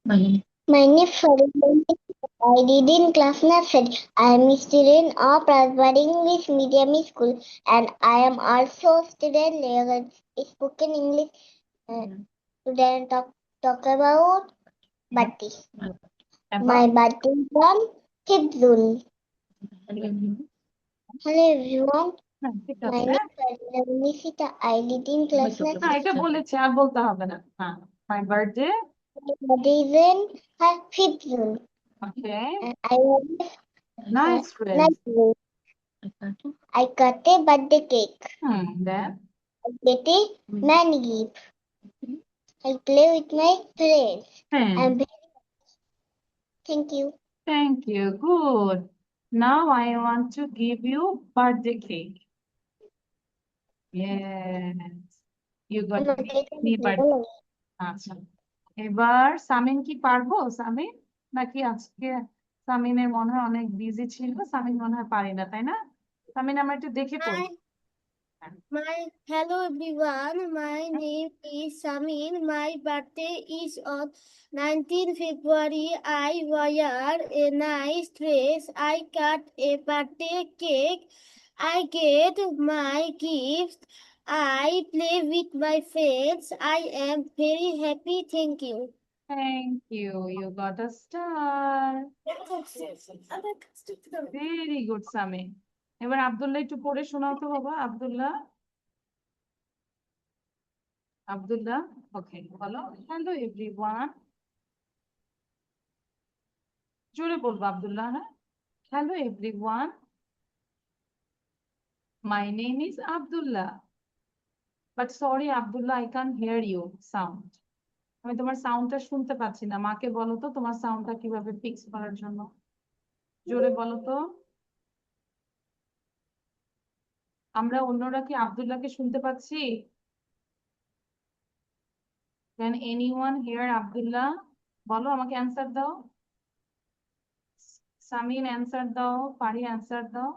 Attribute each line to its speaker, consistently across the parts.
Speaker 1: My name.
Speaker 2: My name is Farid. I read in class nursery. I am a student of Prasad English Medium School and I am also a student learning spoken English. Today talk about birthday. My birthday is on 5th June. Hello everyone.
Speaker 3: হ্যাঁ, ঠিক
Speaker 2: My
Speaker 3: আছে।
Speaker 2: name is Farid Nisita. I read in class
Speaker 3: হ্যাঁ,
Speaker 2: nursery.
Speaker 3: এটা বলেছি, আর বলতে হবে না। হ্যাঁ, my birthday,
Speaker 2: My birthday is in 5th June.
Speaker 3: okay,
Speaker 2: And I have
Speaker 3: nice dress.
Speaker 2: nice day. I cut a birthday cake.
Speaker 3: Then,
Speaker 2: I get a many gift. I play with my friends.
Speaker 3: হ্যাঁ,
Speaker 2: I'm very thank you.
Speaker 3: thank you, good. Now I want to give you birthday cake. Yes, you got mini birthday. আচ্ছা, এবার সামিন কি পারবো? সামিন নাকি আজকে সামিনের মনে হয় অনেক বিজি ছিল, সামিন মনে হয় পারি না, তাই না? সামিন আমরা একটু দেখে পড়ি।
Speaker 4: Hello everyone, my name is Samin. My birthday is on 19 February. I wear a nice dress. I cut a birthday cake. I get my gifts. I play with my friends. I am very happy. Thank you.
Speaker 3: Thank you, you got a star. Very good Samin. এবার আব্দুল্লাহ একটু পড়ে শোনাও তো বাবা। আব্দুল্লাহ, আব্দুল্লাহ, ওকে বলো। Hello everyone, জোরে বলবো আব্দুল্লাহ। হ্যাঁ, hello everyone, my name is Abdullah, but sorry Abdullah, I can hear you sound. আমি তোমার সাউন্ডটা শুনতে পাচ্ছি না। মাকে বলো তো তোমার সাউন্ডটা কিভাবে ফিক্স করার জন্য, জোরে বলো তো। আমরা অন্যরা কি আব্দুল্লাহকে শুনতে পাচ্ছি? Can anyone here Abdullah? বলো, আমাকে অ্যান্সার দাও। সামিন অ্যান্সার দাও, পারি অ্যান্সার দাও।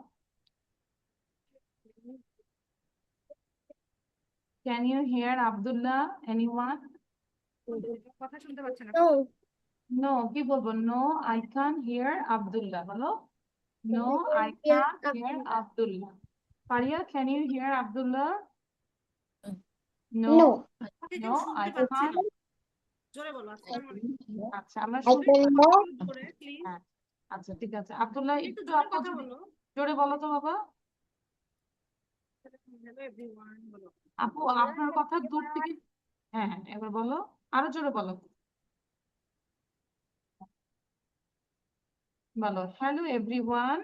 Speaker 3: Can you hear Abdullah? Anyone? কথা শুনতে পাচ্ছে না।
Speaker 4: No.
Speaker 3: নো, কি বলবো? No I can hear Abdullah বলো। No I
Speaker 4: Yes,
Speaker 3: can hear Abdullah. Paria, can you hear Abdullah? No,
Speaker 2: No,
Speaker 3: no I can.
Speaker 1: জোরে বলো।
Speaker 3: আচ্ছা, আমরা
Speaker 2: I
Speaker 3: শুনতে
Speaker 2: can
Speaker 3: পাচ্ছি।
Speaker 1: করে প্লিজ।
Speaker 3: হ্যাঁ, আচ্ছা ঠিক আছে। আব্দুল্লাহ
Speaker 1: একটু
Speaker 3: একটু
Speaker 1: জোরে
Speaker 3: আপু
Speaker 1: কথা বলো।
Speaker 3: জোরে বলো তো বাবা।
Speaker 1: হ্যালো এভরিওয়ান বলো।
Speaker 3: আপু আপনার কথা দূর থেকে। হ্যাঁ হ্যাঁ, এবার বলো, আরো জোরে বলো। বলো, hello everyone,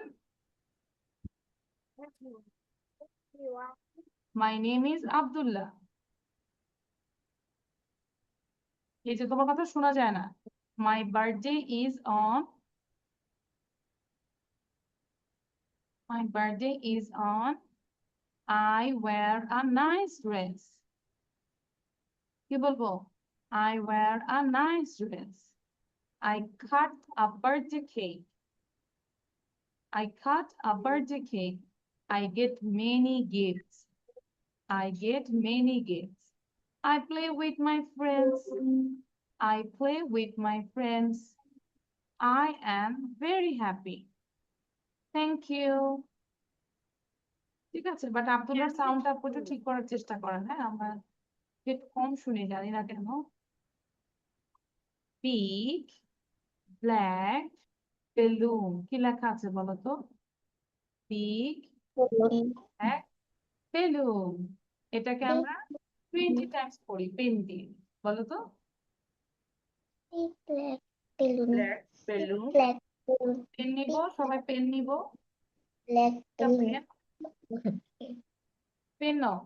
Speaker 3: my name is Abdullah. এই যে তোমার কথা শোনা যায় না। My birthday is on, my birthday is on, I wear a nice dress. কি বলবো? I wear a nice dress. I cut a birthday cake, I cut a birthday cake. I get many gifts. I get many gifts. I play with my friends. I play with my friends. I am very happy. Thank you. ঠিক আছে, but আব্দুল্লাহর সাউন্ডটা একটু ঠিক করার চেষ্টা করেন। হ্যাঁ, আমরা একটু কম শুনি, জানি না কেন। বিগ ব্ল্যাক বেলুন, কি লেখা আছে বলো তো? বিগ ব্ল্যাক বেলুন, এটাকে আমরা 20 টাইমস পড়ি পেন দিয়ে। বলো তো।
Speaker 2: black balloon.
Speaker 3: Black balloon.
Speaker 2: Black balloon.
Speaker 3: Pen নিব, সবাই পেন নিব।
Speaker 2: Black balloon.
Speaker 3: পেন, পেন নাও,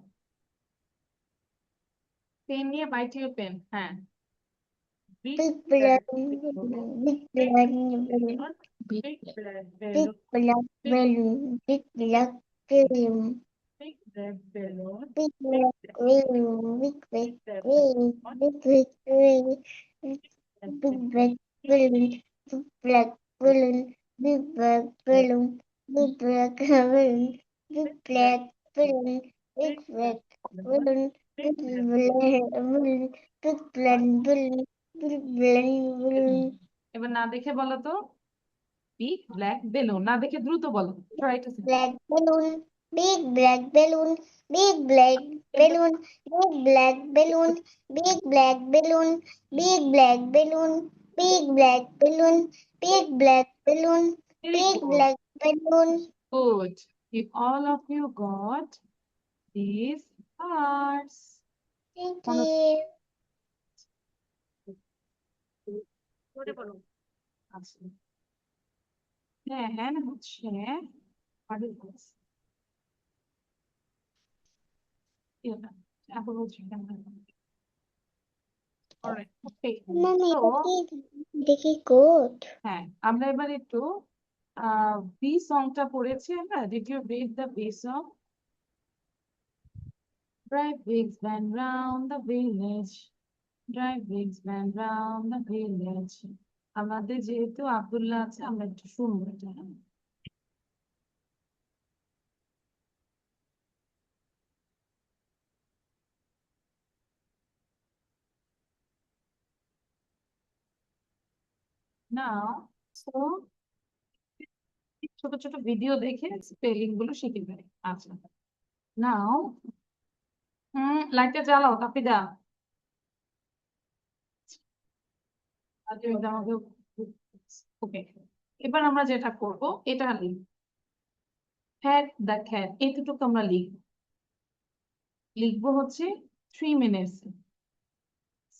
Speaker 3: পেন নিয়ে বাইটিও পেন। হ্যাঁ,
Speaker 2: Big balloon. Big balloon.
Speaker 3: big black
Speaker 2: Big
Speaker 3: balloon,
Speaker 2: black balloon. Big black balloon.
Speaker 3: big black balloon,
Speaker 2: Big black balloon. Big
Speaker 3: big
Speaker 2: black
Speaker 3: black
Speaker 2: balloon.
Speaker 3: balloon,
Speaker 2: Big black balloon. Big black balloon. Big black balloon. Big black balloon. Big black balloon. Big black balloon. Big black balloon. Big black balloon. Big black balloon.
Speaker 3: এবার না দেখে বলো তো big black balloon না দেখে দ্রুত বলো try to
Speaker 2: Black balloon, big black balloon, big black balloon, big black balloon, big black balloon, big black balloon, big black balloon, big black balloon,
Speaker 3: very
Speaker 2: big
Speaker 3: good
Speaker 2: black balloon.
Speaker 3: Good if all of you got these parts
Speaker 2: Thank
Speaker 3: মনে
Speaker 2: you.
Speaker 1: জোরে বলো
Speaker 3: আছে হ্যাঁ হচ্ছে what is this? এটা এখন হচ্ছে alright okay
Speaker 2: Mommy,
Speaker 3: so
Speaker 2: দেখি কোড
Speaker 3: হ্যাঁ আমরা এবার একটু বি সংটা পড়েছি আমরা did you read the B song drive Biggs van round the village drive Biggs van round the village আমাদের যেহেতু আব্দুল্লাহ আছে আমরা একটু শুনবো এটা নাও সো ছোট ছোট ভিডিও দেখে স্পেলিং গুলো শিখে নেয় আচ্ছা নাও লাইটটা জ্বালাও তাপিদা আমাকে ওকে এবার আমরা যেটা করব এটা লিখব হ্যাট দ্য খ্যাট এতটুকু আমরা লিখবো হচ্ছে 3 minutes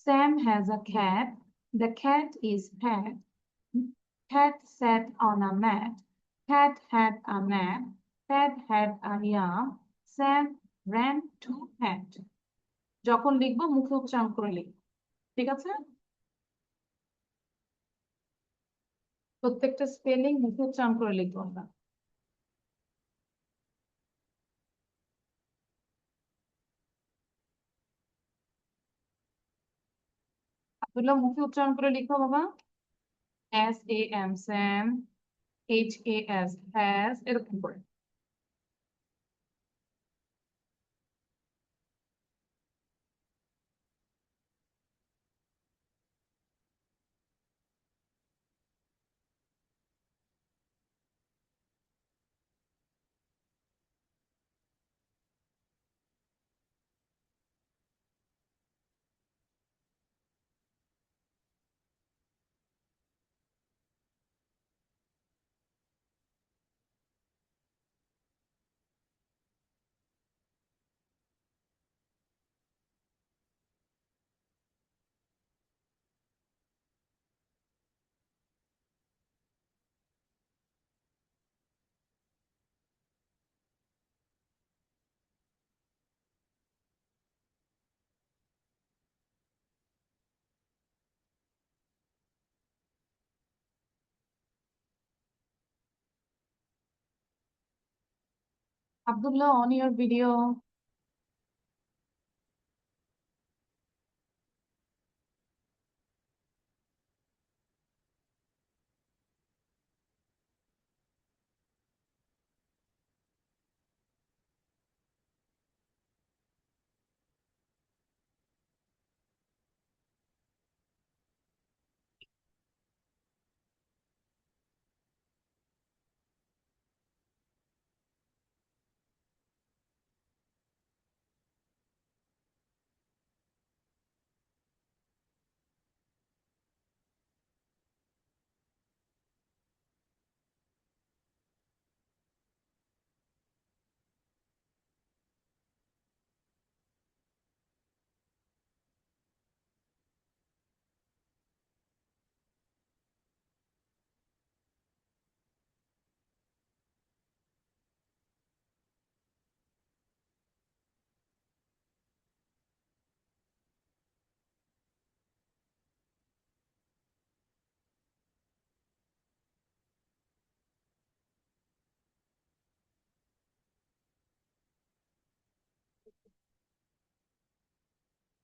Speaker 3: Sam has a cat the cat is fat cat sat on a mat cat had a nap cat had a yam Sam ran to hat যখন লিখবো মুখে উচ্চারণ করে লিখবো ঠিক আছে প্রত্যেকটা স্পেলিং মুখে উচ্চারণ করে লিখবো আমরা আব্দুল্লাহ মুখে উচ্চারণ করে লিখো বাবা SAM Sam HAS has এরকম করে Abdullah, on your video.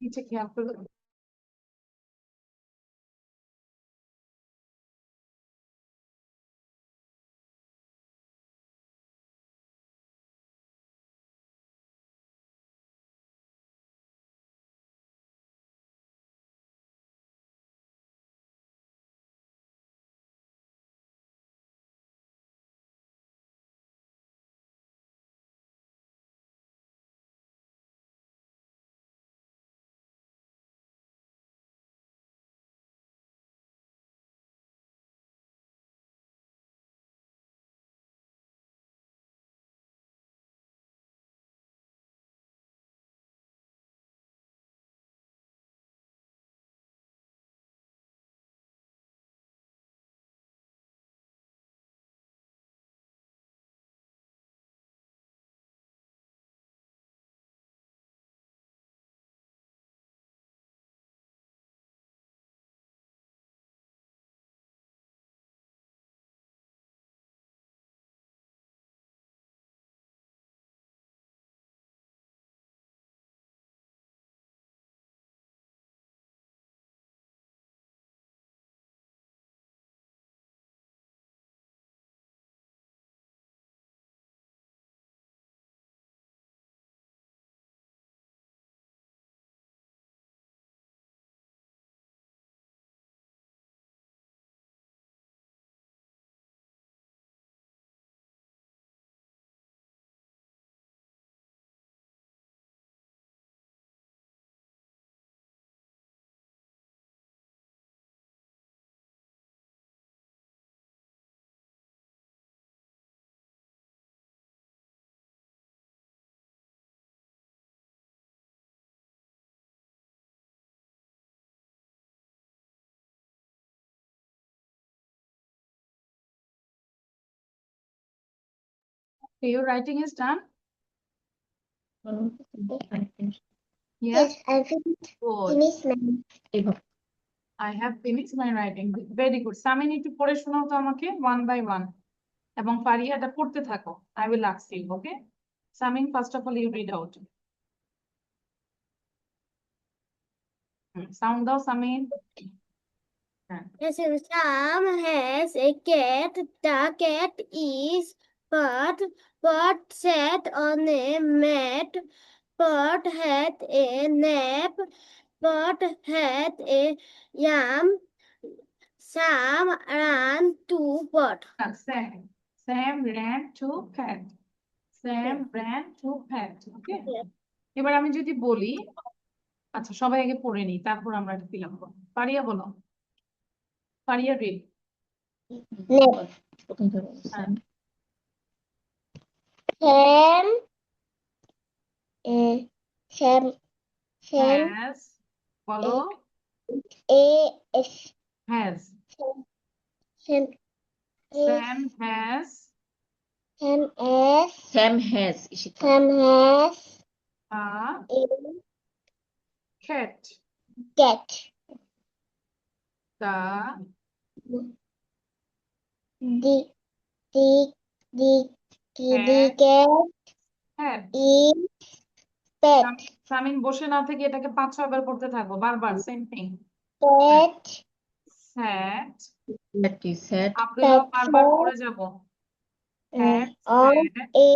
Speaker 3: নিচে খেয়াল করো Okay, your writing is done?
Speaker 2: Yes,
Speaker 3: Yes,
Speaker 2: I finished
Speaker 3: good.
Speaker 2: ma'am.
Speaker 3: I have finished my writing. Very good. Samin একটু পড়ে শোনাও তো আমাকে one by one. এবং ফারিয়া এটা পড়তে থাকো। I will ask you, okay? Samin, first of all, you read out. Sound দাও সামিন। হ্যাঁ।
Speaker 4: Yes, Sam has a cat. The cat is but sat on a mat. But had a nap. But had a yam. Sam ran to pot.
Speaker 3: Sam ran to pet. Sam ran to pet. Okay? এবার আমি যদি বলি, আচ্ছা সবাই আগে পড়ে নিই, তারপর আমরা এটা ফিল আপ করবো। পারিয়া বলো। পারিয়া read. হ্যাঁ।
Speaker 2: Sam
Speaker 3: Has, বলো।
Speaker 2: A-S
Speaker 3: Has.
Speaker 2: Sam
Speaker 3: Sam has
Speaker 2: Sam has
Speaker 3: a
Speaker 2: a
Speaker 3: cat.
Speaker 2: cat.
Speaker 3: The
Speaker 2: The cat
Speaker 3: hat.
Speaker 2: is pet.
Speaker 3: Samin বসে না থেকে এটাকে 5-6 বার করতে থাকবো, বারবার same thing.
Speaker 2: Pet.
Speaker 3: Sat.
Speaker 5: Set
Speaker 3: Abdullah
Speaker 2: Pet
Speaker 3: বারবার
Speaker 2: sat
Speaker 3: পড়ে যাব। Hat
Speaker 2: on
Speaker 3: sat.
Speaker 2: a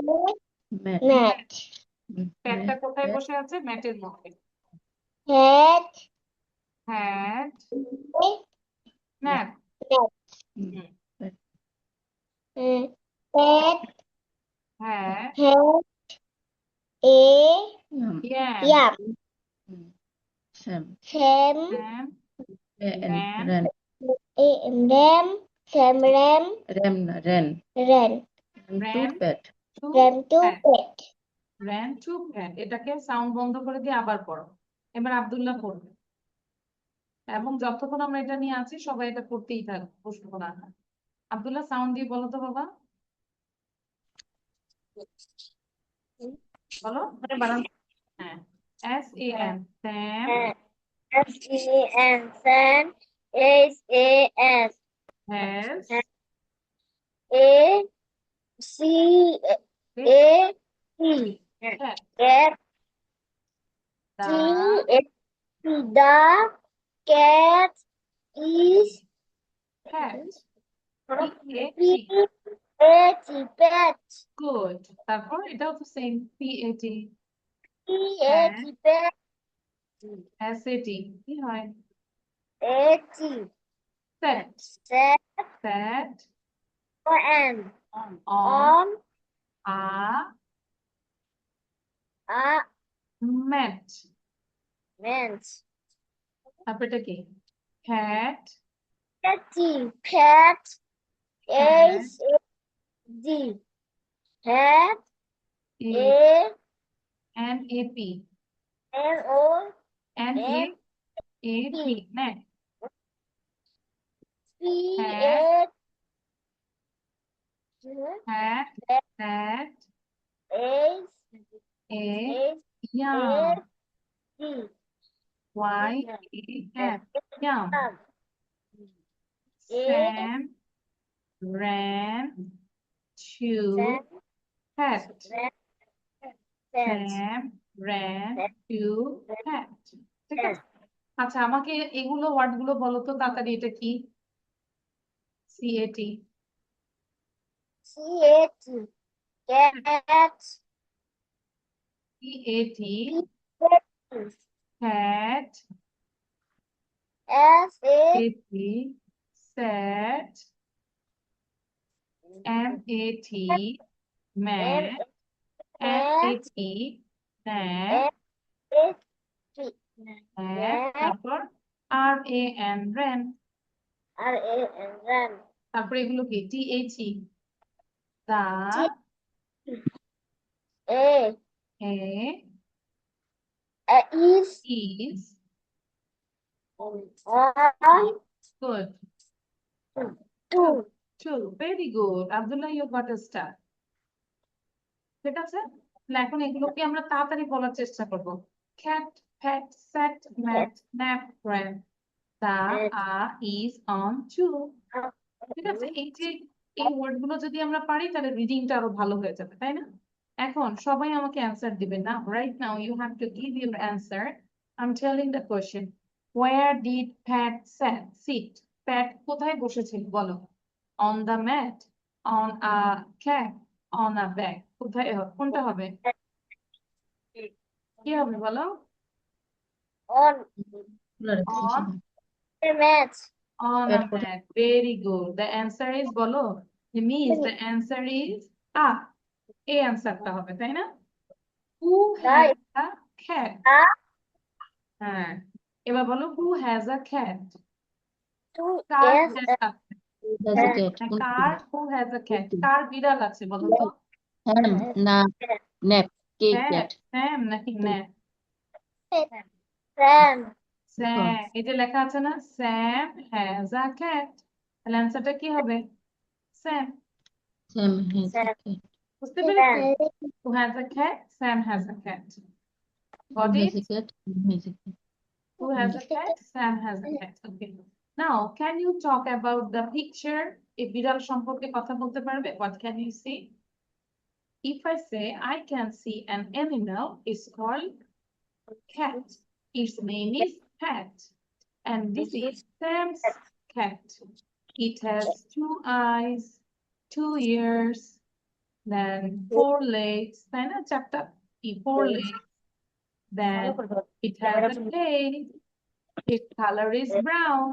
Speaker 5: mat
Speaker 2: mat.
Speaker 3: প্যাটটা কোথায় বসে আছে? ম্যাটের মধ্যে।
Speaker 2: Hat
Speaker 3: Had
Speaker 2: a
Speaker 3: nap.
Speaker 2: nap. Pet
Speaker 3: Had
Speaker 2: had a
Speaker 3: yam.
Speaker 2: yam.
Speaker 5: Sam
Speaker 2: Sam
Speaker 3: And
Speaker 5: ran
Speaker 2: Sam ran
Speaker 5: to pet
Speaker 3: to
Speaker 2: pet.
Speaker 3: ran to pet. এটাকে sound বন্ধ করে দিয়ে আবার পড়ো। এবার আব্দুল্লাহ পড়বে। এবং যতক্ষণ আমরা এটা নিয়ে আছি সবাই এটা করতেই থাকবে, প্রশ্ন করা না। আব্দুল্লাহ সাউন্ড দিয়ে বলো তো বাবা। বলো। হ্যাঁ। S-A-M Sam
Speaker 2: S-E-N Sam S-A-S
Speaker 3: has
Speaker 2: A-C-A-T
Speaker 3: cat.
Speaker 2: Cat
Speaker 3: The
Speaker 2: The cat is
Speaker 3: pet. P-A-T.
Speaker 2: P-A-T pet.
Speaker 3: Good. তারপর এটাও তো same P-A-T.
Speaker 2: P-A-T pet.
Speaker 3: S-A-T কি হয়?
Speaker 2: A-T
Speaker 3: Set.
Speaker 2: set
Speaker 3: Set
Speaker 2: on
Speaker 3: on a
Speaker 2: a
Speaker 3: mat.
Speaker 2: mat.
Speaker 3: তারপর এটা কি? Cat.
Speaker 2: Cat
Speaker 3: Cat.
Speaker 2: H-A-D cat
Speaker 3: A and A-P.
Speaker 2: A-N-O
Speaker 3: And A-P. Net.
Speaker 2: P-A-T
Speaker 3: Hat. That. A. Yum.
Speaker 2: A-D
Speaker 3: Y-A-M. Yum. Sam ran to pet. Sam ran to pet. ঠিক আছে? আচ্ছা আমাকে এগুলো word গুলো বলো তো তাড়াতাড়ি। এটা কি? C-A-T.
Speaker 2: C-A-T cat
Speaker 3: C-A-T. Cat.
Speaker 2: S-A
Speaker 3: A-T. Set. M-A-T. Mat. M-A-T. Nap. তারপর R-A-N. ran.
Speaker 2: R-A-N ran
Speaker 3: তারপর এগুলো কি? T-H-E. The
Speaker 2: A
Speaker 3: is
Speaker 2: on
Speaker 3: good.
Speaker 2: two
Speaker 3: Two. Very good. Abdullah, you got a star. ঠিক আছে? তাহলে এখন এগুলোকে আমরা তাড়াতাড়ি বলার চেষ্টা করব। cat, pet, sat, mat, nap, ran. The, is, on, to. ঠিক আছে? এই যে এই ওয়ার্ড গুলো যদি আমরা পারি তাহলে রিডিংটা আরো ভালো হয়ে যাবে, তাই না? এখন সবাই আমাকে অ্যান্সার দিবে না। Right now you have to give your answer. I am telling the question. Where did Pat sit? Pat কোথায় বসেছিল বলো? On the mat, on a cap, on a bag. কোথায় কোনটা হবে? কি হবে বলো?
Speaker 2: On
Speaker 5: খুলে রেখেছি
Speaker 3: On
Speaker 2: the mat.
Speaker 3: On a
Speaker 5: Pat কোথায়?
Speaker 3: mat. Very good. The answer is বলো। Miss, the answer is a. এই অ্যান্সারটা হবে, তাই না? Who has a cat? হ্যাঁ, এবার বলো who has a cat?
Speaker 2: Two
Speaker 3: car
Speaker 2: yes,
Speaker 3: has a cat?
Speaker 5: Has a cat.
Speaker 3: হ্যাঁ,
Speaker 5: কোন
Speaker 3: কার who has a cat?
Speaker 5: কোনটি?
Speaker 3: কার বিড়াল আছে বলো তো?
Speaker 5: Ham না nap কে
Speaker 3: হ্যাঁ,
Speaker 5: cat
Speaker 3: স্যাম নাকি ন্যাপ?
Speaker 2: Sam.
Speaker 3: স্যাম। এই যে লেখা আছে না স্যাম হ্যাজ আ ক্যাট, তাহলে অ্যান্সারটা কি হবে? Sam.
Speaker 5: Sam has a
Speaker 2: Sam.
Speaker 5: cat.
Speaker 3: বুঝতে পেরেছো?
Speaker 2: Sam.
Speaker 3: Who has a cat? Sam has a cat.
Speaker 5: Who
Speaker 3: Got
Speaker 5: has
Speaker 3: it?
Speaker 5: a cat? Sam has a cat.
Speaker 3: Who has a cat? Sam has a cat. Okay. Now, can you talk about the picture? এই বিড়াল সম্পর্কে কথা বলতে পারবে? What can you see? If I say I can see an animal, it's called cat. Its name is Pat. And this is Sam's cat. It has 2 eyes, 2 ears, then 4 legs, তাই না? চারটা 4 legs. Then it has a tail. Its color is brown.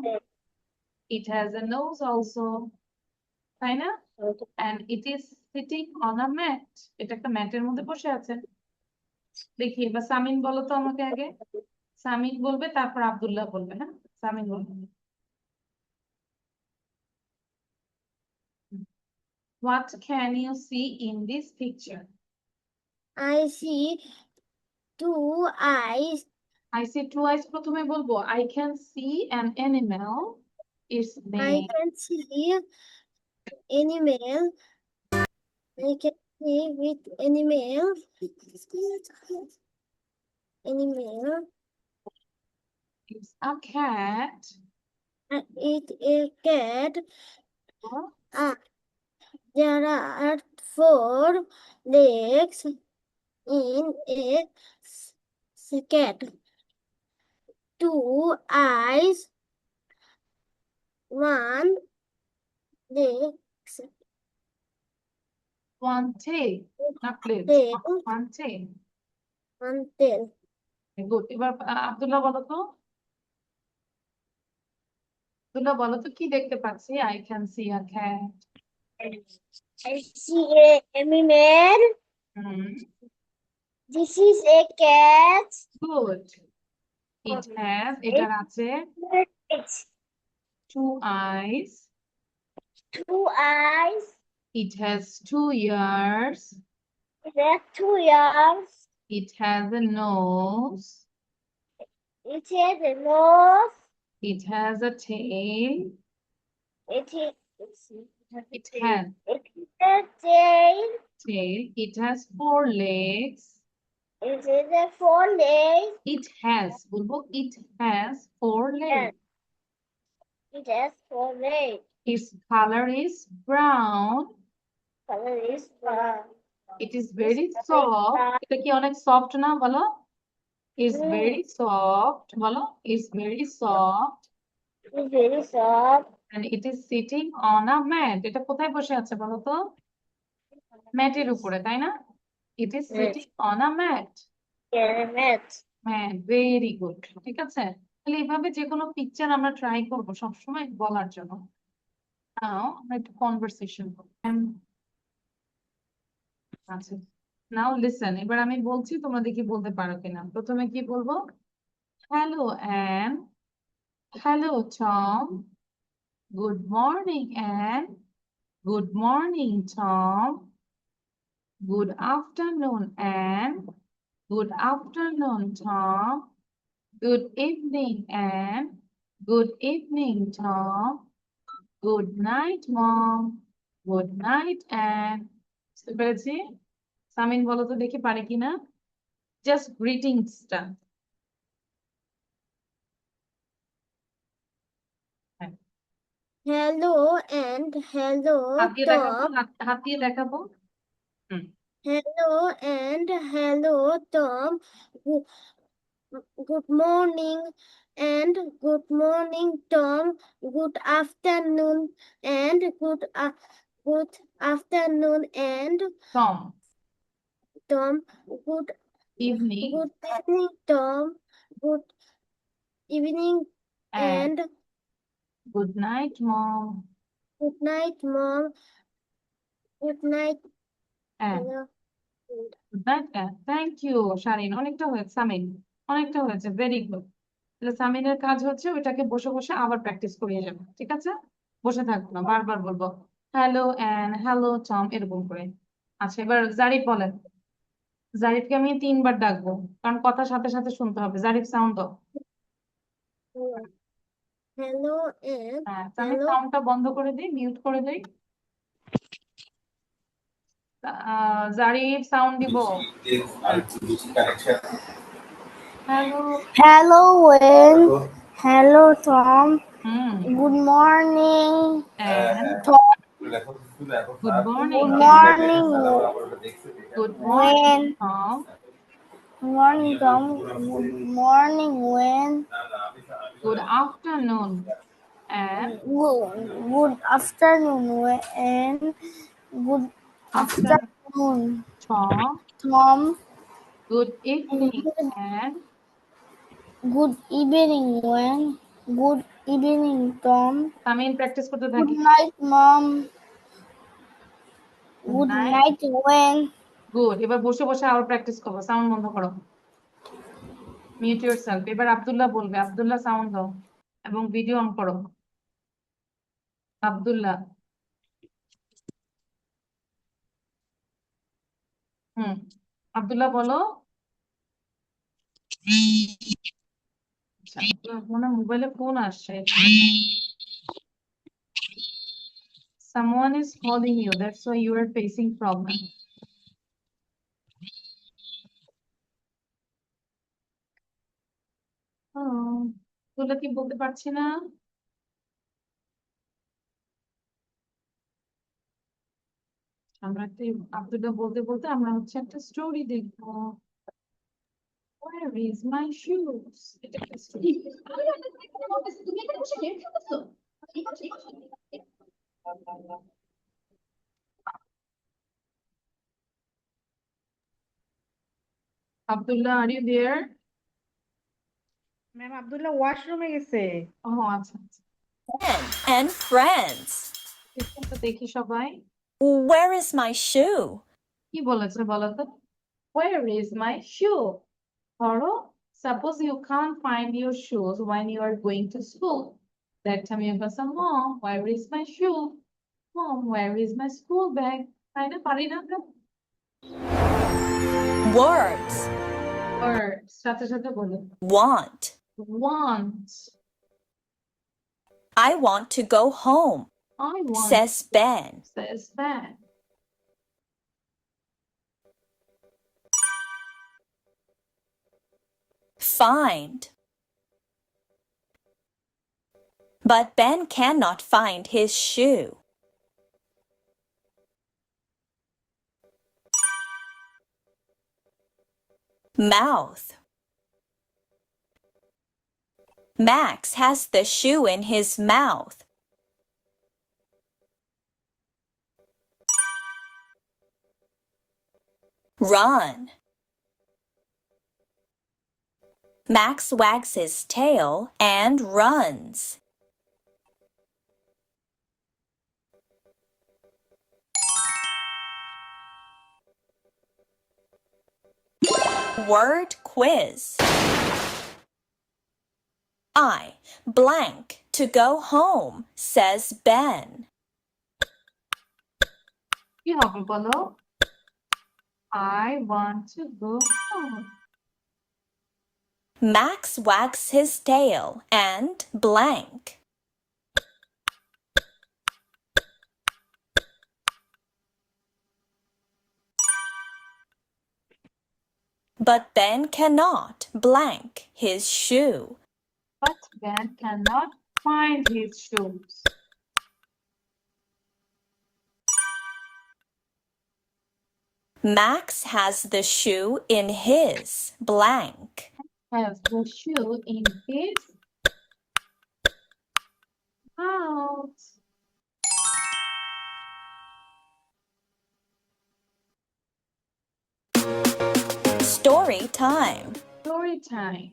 Speaker 3: It has a nose also. তাই না? And it is sitting on a mat. এটা একটা ম্যাটের মধ্যে বসে আছে। দেখি এবার সামিন বলো তো আমাকে আগে। সামিন বলবে তারপর আব্দুল্লাহ বলবে, হ্যাঁ? সামিন বলবে। What can you see in this picture?
Speaker 4: I see 2 eyes.
Speaker 3: I see 2 eyes প্রথমে বলবো। I can see an animal. Its
Speaker 4: I
Speaker 3: name.
Speaker 4: can see animal. I can see with animal. Animal.
Speaker 3: It's a cat.
Speaker 4: It a cat.
Speaker 3: Oh,
Speaker 4: There are 4 legs in a cat. 2 eyes. 1 leg.
Speaker 3: one tail. Not legs.
Speaker 4: Tail.
Speaker 3: One tail.
Speaker 4: 1 tail.
Speaker 3: Good. এবার আব্দুল্লাহ বলো তো। আব্দুল্লাহ বলো তো কি দেখতে পাচ্ছি? I can see a cat.
Speaker 2: I see a animal.
Speaker 3: Hmm.
Speaker 2: This is a cat.
Speaker 3: Good. It has, এটার আছে
Speaker 2: It's
Speaker 3: 2 eyes.
Speaker 2: 2 eyes.
Speaker 3: It has 2 ears.
Speaker 2: It has 2 ears.
Speaker 3: It has a nose.
Speaker 2: It has a nose.
Speaker 3: It has a tail.
Speaker 2: It has
Speaker 3: It has
Speaker 2: a tail.
Speaker 3: tail. It has 4 legs.
Speaker 2: It has a 4 legs.
Speaker 3: It has, বলবো it has 4 legs.
Speaker 2: It has 4 legs.
Speaker 3: Its color is brown.
Speaker 2: Color is brown.
Speaker 3: It is very soft. এটা কি অনেক soft না বলো? Is very soft. বলো is very soft.
Speaker 2: It's very soft.
Speaker 3: And it is sitting on a mat. এটা কোথায় বসে আছে বলো তো? ম্যাটের উপরে, তাই না? It is sitting on a mat.
Speaker 2: Yeah, mat.
Speaker 3: Mat, very good. ঠিক আছে, তাহলে এইভাবে যে কোনো পিকচার আমরা ট্রাই করবো সবসময় বলার জন্য। নাও আমরা একটু কনভারসেশন করব। আচ্ছা, নাও লিসেন। এবার আমি বলছি, তোমরা দেখি বলতে পারো কিনা। প্রথমে কি বলবো? Hello an, hello Tom, good morning an, good morning Tom, good afternoon an, good afternoon Tom, good evening Anne, good evening Tom, good night mom, good night Anne. বুঝতে পেরেছি? সামিন বলো তো দেখি পারে কিনা, জাস্ট গ্রিটিংসটা।
Speaker 4: Hello and hello,
Speaker 3: হাত দিয়ে দেখাবো,
Speaker 4: Tom.
Speaker 3: হাত দিয়ে দেখাবো।
Speaker 4: Hello and hello, Tom. Good, good morning and good morning, Tom. Good afternoon and good afternoon and
Speaker 3: Tom,
Speaker 4: Tom. Good
Speaker 3: evening
Speaker 4: good evening, Tom. Good evening
Speaker 3: and
Speaker 4: and
Speaker 3: good night mom
Speaker 4: good night, Mom. Good night.
Speaker 3: and
Speaker 4: Hello.
Speaker 3: Good night. Thank you Sharin, অনেকটা হয়েছে। সামিন অনেকটা হয়েছে, very good. তাহলে সামিনের কাজ হচ্ছে ওইটাকে বসে বসে আবার প্র্যাকটিস করিয়ে যাবে, ঠিক আছে? বসে থাকবো না, বারবার বলবো হ্যালো অ্যান্ড হ্যালো টম এরকম করে। আচ্ছা, এবার জারিফ বলেন। জারিফকে আমি 3 বার ডাকবো, কারণ কথার সাথে সাথে শুনতে হবে। জারিফ সাউন্ড দাও।
Speaker 4: Hello and
Speaker 3: হ্যাঁ, আমি
Speaker 4: hello.
Speaker 3: সাউন্ডটা বন্ধ করে দিই, মিউট করে দিই। জারিফ সাউন্ড দিব। Hello.
Speaker 4: Hello, Wayne. Hello, Tom.
Speaker 3: Hmm.
Speaker 4: Good morning,
Speaker 3: And
Speaker 4: Tom.
Speaker 3: good morning
Speaker 4: Good
Speaker 3: and
Speaker 4: morning,
Speaker 3: good morning
Speaker 4: Wayne.
Speaker 3: Tom.
Speaker 4: Good morning, Tom. Good morning, Wayne.
Speaker 3: Good afternoon and
Speaker 4: Good afternoon, Wayne. Good
Speaker 3: afternoon
Speaker 4: afternoon,
Speaker 3: Tom.
Speaker 4: Tom.
Speaker 3: Good evening and
Speaker 4: Good evening, Wayne. Good evening, Tom.
Speaker 3: Samin practice করতে
Speaker 4: Good
Speaker 3: থাকি।
Speaker 4: night, Mom.
Speaker 3: Good
Speaker 4: Good
Speaker 3: night.
Speaker 4: night, Wayne.
Speaker 3: Good. এবার বসে বসে আবার practice করবো। Sound বন্ধ করো, mute yourself. এবার আব্দুল্লাহ বলবে। আব্দুল্লাহ সাউন্ড দাও এবং ভিডিও অন করো। আব্দুল্লাহ। আব্দুল্লাহ বলো। আচ্ছা, আপনার মোবাইলে ফোন আসছে। Someone is calling you, that's why you are facing problem. তোলা কি বলতে পারছি না। আমরা একটা আব্দুল্লাহ বলতে বলতে আমরা হচ্ছে একটা স্টোরি দেখবো। Where is my shoes? এটা একটা story। তুমি এখানে বসে গেম খেলতেছো? Abdullah, are you there?
Speaker 1: Ma'am Abdullah ওয়াশরুমে গেছে।
Speaker 3: ও আচ্ছা আচ্ছা,
Speaker 6: and friends.
Speaker 3: একটু দেখি সবাই
Speaker 6: Where is my shoe?
Speaker 3: কি বলেছে বলো তো। Where is my shoe? ধরো, suppose you can't find your shoes when you are going to school. That time you go say, Mom, where is my shoe? Mom, where is my school bag? তাই না, পারি না আমরা?
Speaker 6: Words.
Speaker 3: Words সাথে সাথে বলো।
Speaker 6: Want.
Speaker 3: Want.
Speaker 6: I want to go home,
Speaker 3: I want,
Speaker 6: says Ben.
Speaker 3: says Ben.
Speaker 6: Find. But Ben cannot find his shoe. Mouth. Max has the shoe in his mouth. Run. Max wags his tail and runs. Word quiz. I blank to go home, says Ben.
Speaker 3: কি হবে বলো? I want to go home.
Speaker 6: Max wags his tail and blank. But Ben cannot blank his shoe.
Speaker 3: But Ben cannot find his shoes.
Speaker 6: Max has the shoe in his blank.
Speaker 3: Has the shoe in his mouth.
Speaker 6: Story time.
Speaker 3: Story time.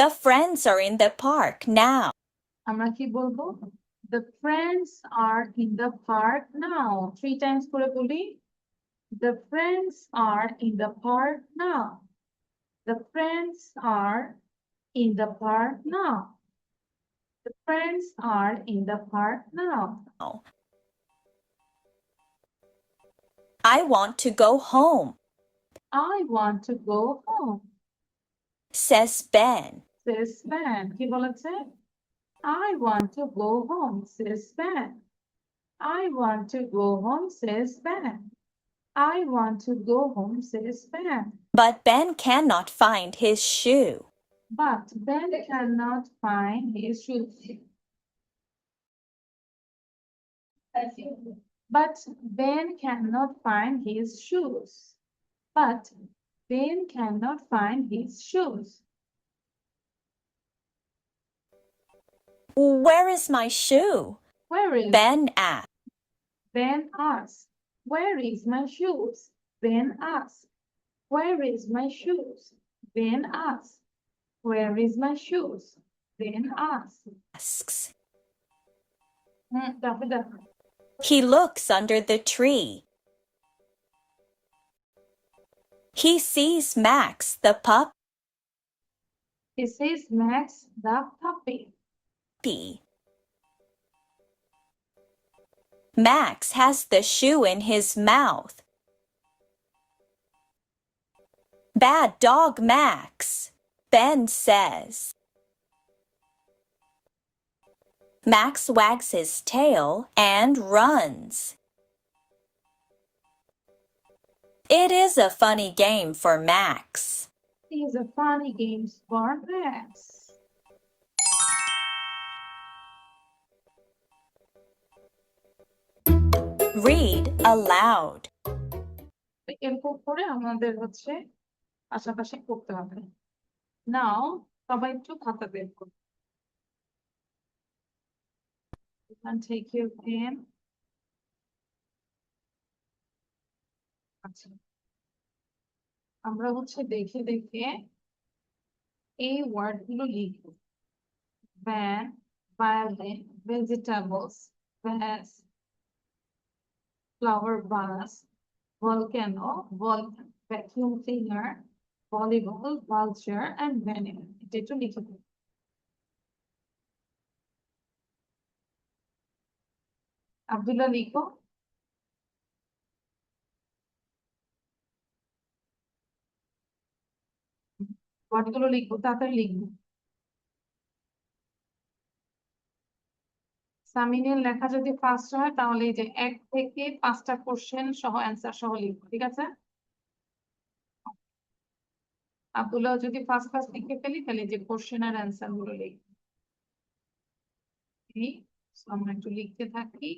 Speaker 6: The friends are in the park now.
Speaker 3: আমরা কি বলবো? The friends are in the park now. 3 times করে বলি। The friends are in the park now. The friends are in the park now. The friends are in the park now.
Speaker 6: I want to go home,
Speaker 3: I want to go home,
Speaker 6: says Ben.
Speaker 3: says Ben. কি বলেছে? I want to go home, says Ben. I want to go home, says Ben. I want to go home, says Ben.
Speaker 6: But Ben cannot find his shoe.
Speaker 3: But Ben cannot find his shoes. But Ben cannot find his shoes. But Ben cannot find his shoes.
Speaker 6: Where is my shoe?
Speaker 3: Where is
Speaker 6: Ben asked.
Speaker 3: Ben asked? Where is my shoes? Ben asked. Where is my shoes? Ben asked. Where is my shoes? Ben asks. দেখো।
Speaker 6: He looks under the tree. He sees Max the
Speaker 3: This is Max the puppy.
Speaker 6: puppy. Max has the shoe in his mouth. Bad dog, Max, Ben says. Max wags his tail and runs. It is a funny game for Max.
Speaker 3: These are funny games for Max.
Speaker 6: Read aloud.
Speaker 3: এরকম করে আমাদের পাশাপাশি করতে হবে। Now, সবাই একটু খাতা বের করুন। You can take your pen. আচ্ছা, আমরা দেখে দেখে এই ওয়ার্ডগুলো লিখব। Van, violin, vegetables, vase, flower vase, volcano, vacuum cleaner, volleyball, vulture, and vanilla. এটা একটু লিখে দিন। আব্দুল্লাহ লিখো। ওয়ার্ডগুলো লিখবো, তাড়াতাড়ি লিখবো। সামিনের লেখা যদি ফার্স্ট হয় তাহলে এই যে 1 থেকে 5টা কোশ্চেন সহ অ্যান্সার সহ লিখবো, ঠিক আছে? আব্দুল্লাহ যদি ফার্স্ট লিখে ফেলি তাহলে যে কোশ্চেন আর অ্যান্সার গুলো লিখবো। আমরা একটু লিখতে থাকি।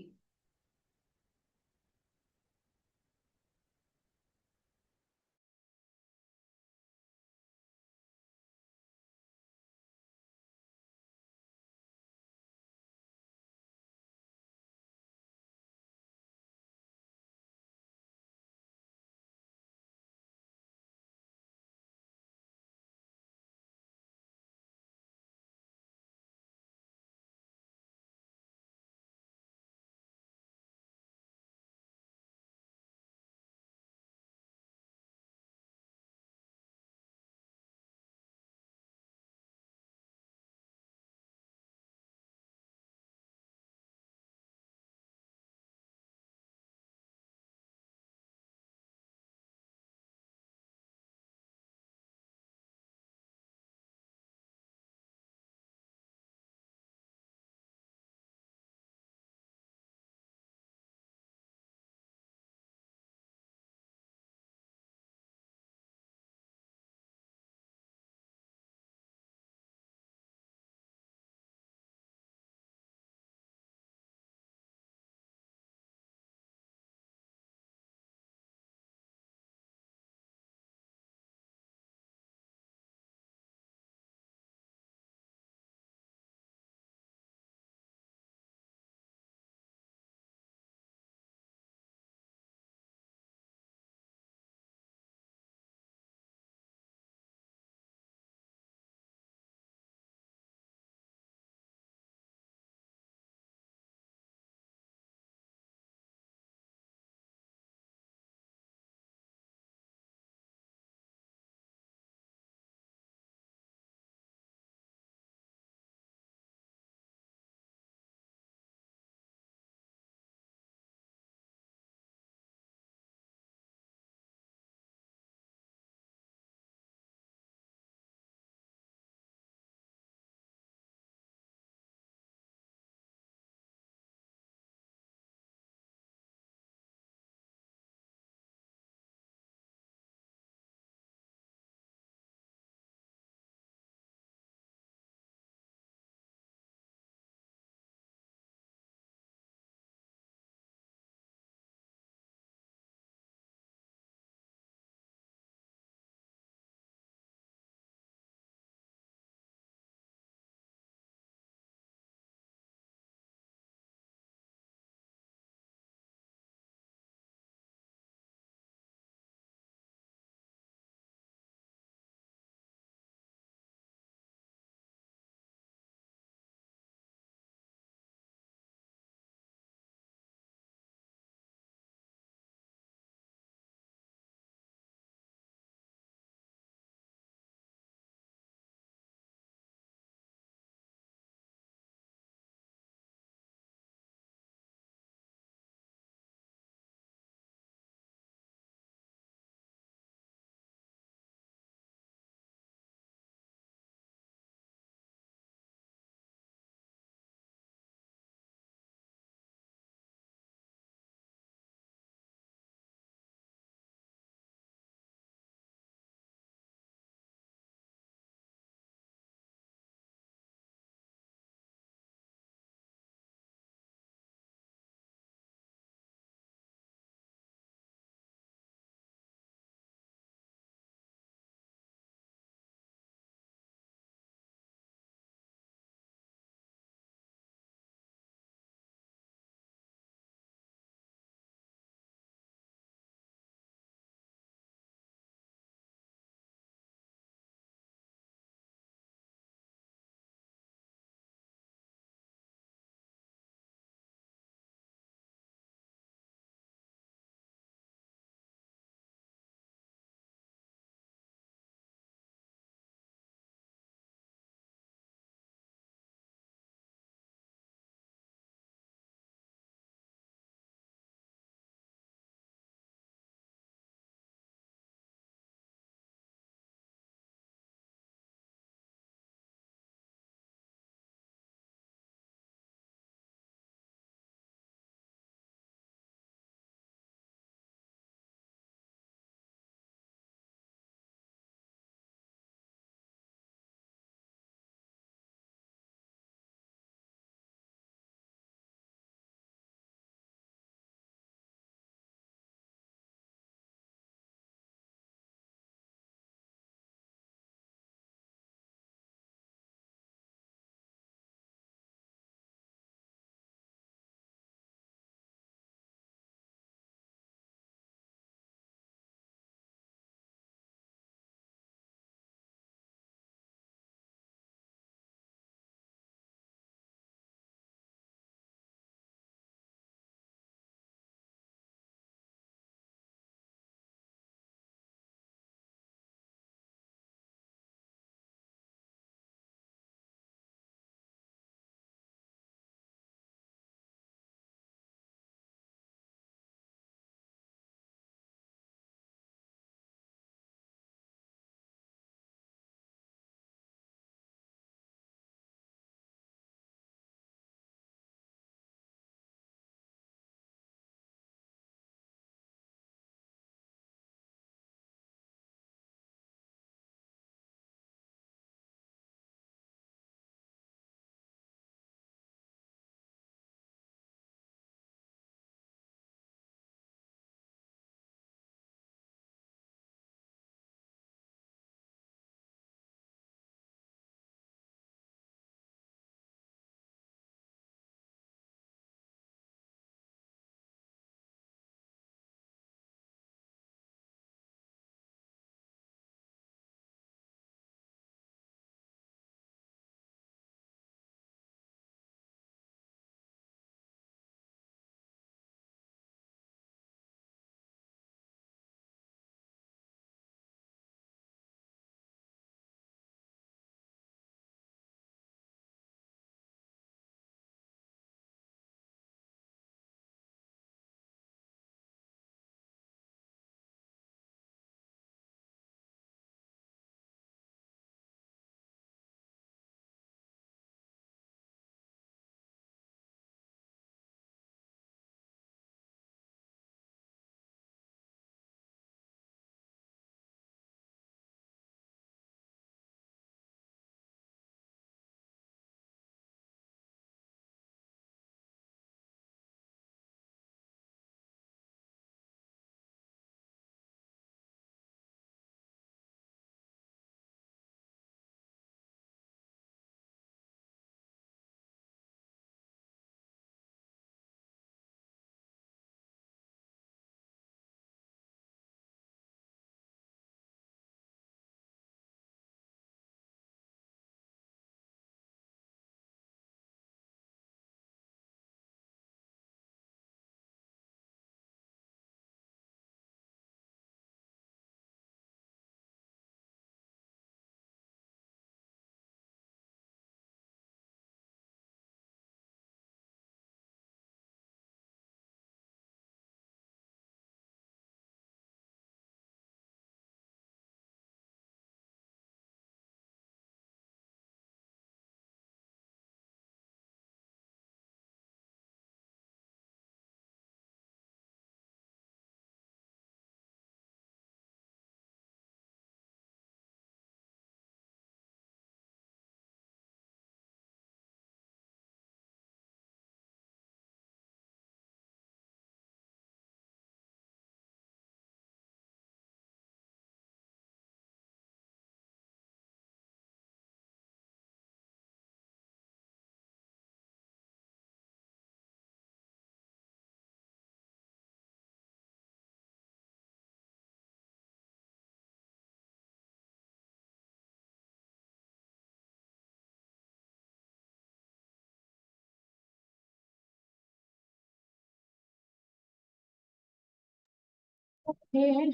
Speaker 3: Okay,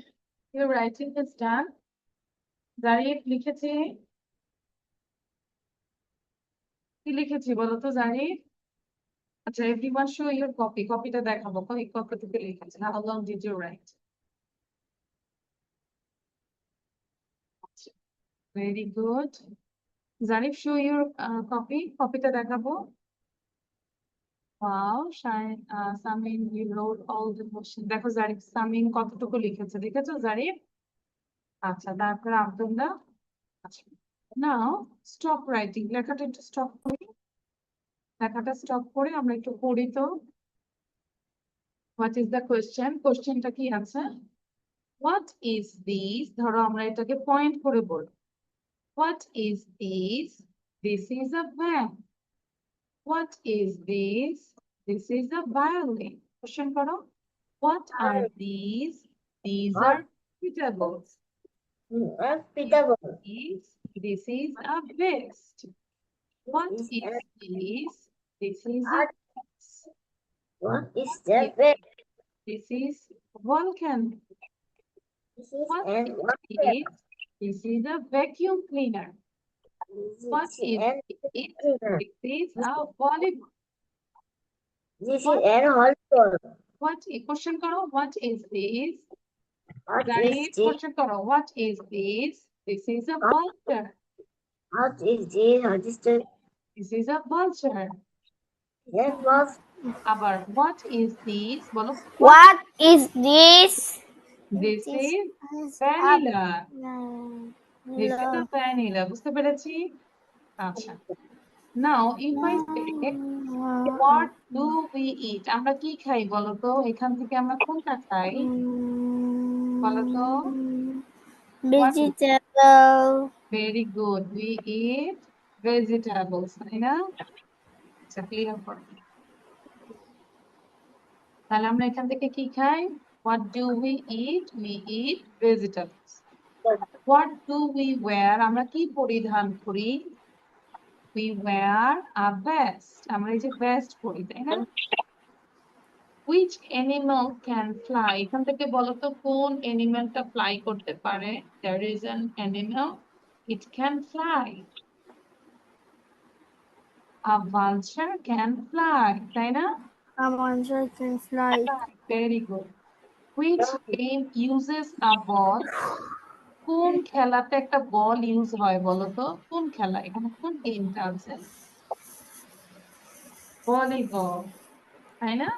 Speaker 3: your writing is done. Zarif লিখেছে, কি লিখেছি বলো তো জারিফ? আচ্ছা, everyone show your copy. কপিটা দেখাবো, কপি থেকে লিখেছে। How long did you write? Very good. Zarif, show your copy. কপিটা দেখাবো। Wow, Samin, you wrote all the questions. দেখো জারিফ, সামিন কতটুকু লিখেছে, দেখেছো জারিফ? আচ্ছা, তারপরে আব্দুল্লাহ। আচ্ছা, now stop writing. লেখাটা একটু স্টপ করি, লেখাটা স্টপ করে আমরা একটু পড়ি তো। What is the question? কোশ্চেনটা কি আছে? What is this? ধরো আমরা এটাকে পয়েন্ট করে বলবো। What is this? This is a van. What is this? This is a violin. Question করো। What are these? These are vegetables. This is a vest. What is this? This is a box.
Speaker 2: What is
Speaker 3: Yes.
Speaker 2: that?
Speaker 3: This is volcano.
Speaker 2: This is
Speaker 3: What
Speaker 2: an
Speaker 3: is this? This is a vacuum cleaner. What is it? This is a volleyball.
Speaker 2: This is
Speaker 3: What-
Speaker 2: an volleyball.
Speaker 3: What question karo? What is this?
Speaker 2: What
Speaker 3: Guys,
Speaker 2: is this?
Speaker 3: question karo. What is this? This is a vulture.
Speaker 2: What is this? What is this?
Speaker 3: This is a vulture.
Speaker 2: That was
Speaker 3: Abar, what is this? Bolo.
Speaker 4: What is this?
Speaker 3: This is vanilla. This is a vanilla. বুঝতে পেরেছি? আচ্ছা। Now, if I say, what do we eat? আমরা কি খাই বলো তো? এখান থেকে আমরা কোনটা খাই? বলো তো?
Speaker 4: Vegetable.
Speaker 3: Very good. We eat vegetables, তাই না? আচ্ছা, ক্লিয়ার করো। তাহলে আমরা এখান থেকে কি খাই? What do we eat? We eat vegetables. What do we wear? আমরা কি পরিধান করি? We wear a vest. আমরা এই যে vest পরি, তাই না? Which animal can fly? এখান থেকে বলো তো কোন অ্যানিমেলটা ফ্লাই করতে পারে? There is an animal. It can fly. A vulture can fly. তাই না?
Speaker 4: A monster can fly.
Speaker 3: Very good. Which game uses a ball? কোন খেলাতে একটা বল ইউজ হয় বলো তো? কোন খেলা? এখানে কোন গেমটা আছে? ভলিবল, তাই না?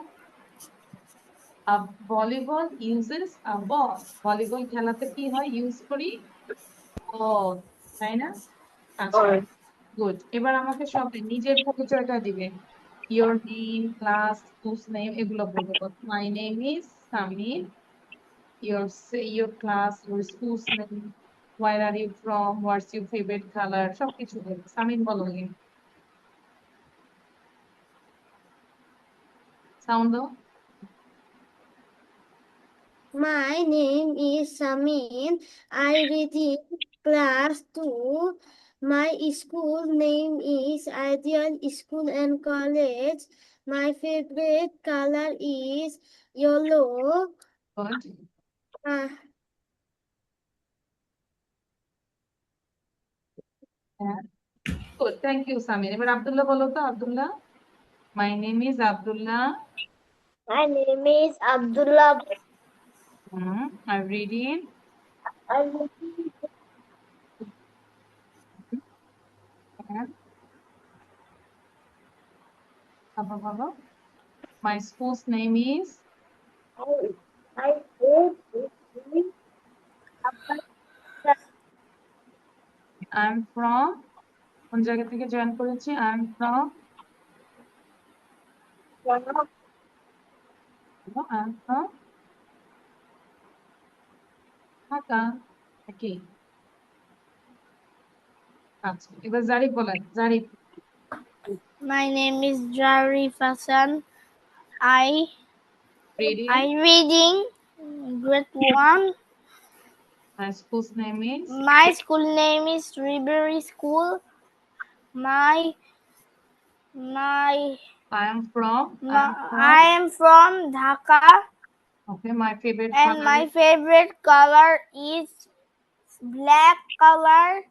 Speaker 3: A volleyball uses a ball. Volleyball খেলাতে কি হয়? ইউজ করি বল, তাই না? আচ্ছা, গুড। এবার আমাকে সব নিজের পরিচয়টা দিবে। Your name, class, whose name, এগুলো বলবে। My name is Samin. Your class, your school's name, where are you from, what's your favorite color, সবকিছু বলবে। সামিন বলো আগে। সাউন্ড দাও।
Speaker 4: My name is Samin. I read in class 2. My school name is Ideal School and College. My favorite color is yellow.
Speaker 3: Good.
Speaker 4: Uh,
Speaker 3: Good. Thank you, Samin. এবার আব্দুল্লাহ বলো তো, Abdullah. My name is Abdullah.
Speaker 2: My name is Abdullah.
Speaker 3: I'm reading.
Speaker 2: I'm
Speaker 3: And আবার বলো। My school's name is
Speaker 2: I hope
Speaker 3: I'm from, কোন জায়গা থেকে join করেছি? I'm from Dhaka. কি? আচ্ছা, এবার জারিফ বলেন। Zarif.
Speaker 4: my name is Jarif Hassan.
Speaker 3: Reading.
Speaker 4: I reading grade 1.
Speaker 3: My school's name is
Speaker 4: My school name is Ribery School.
Speaker 3: I am from
Speaker 4: I am from Dhaka.
Speaker 3: Okay, my favorite
Speaker 4: And
Speaker 3: color.
Speaker 4: my favorite color is black color.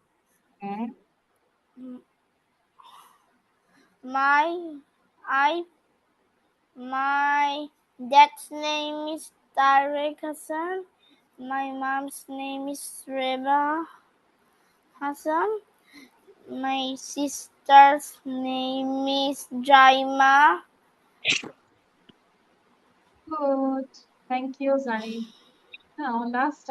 Speaker 3: Okay.
Speaker 4: My dad's name is Tariq Hassan. My mom's name is Reba Hassan. My sister's name is Jaima.
Speaker 3: Good. Thank you, Zari. Now, last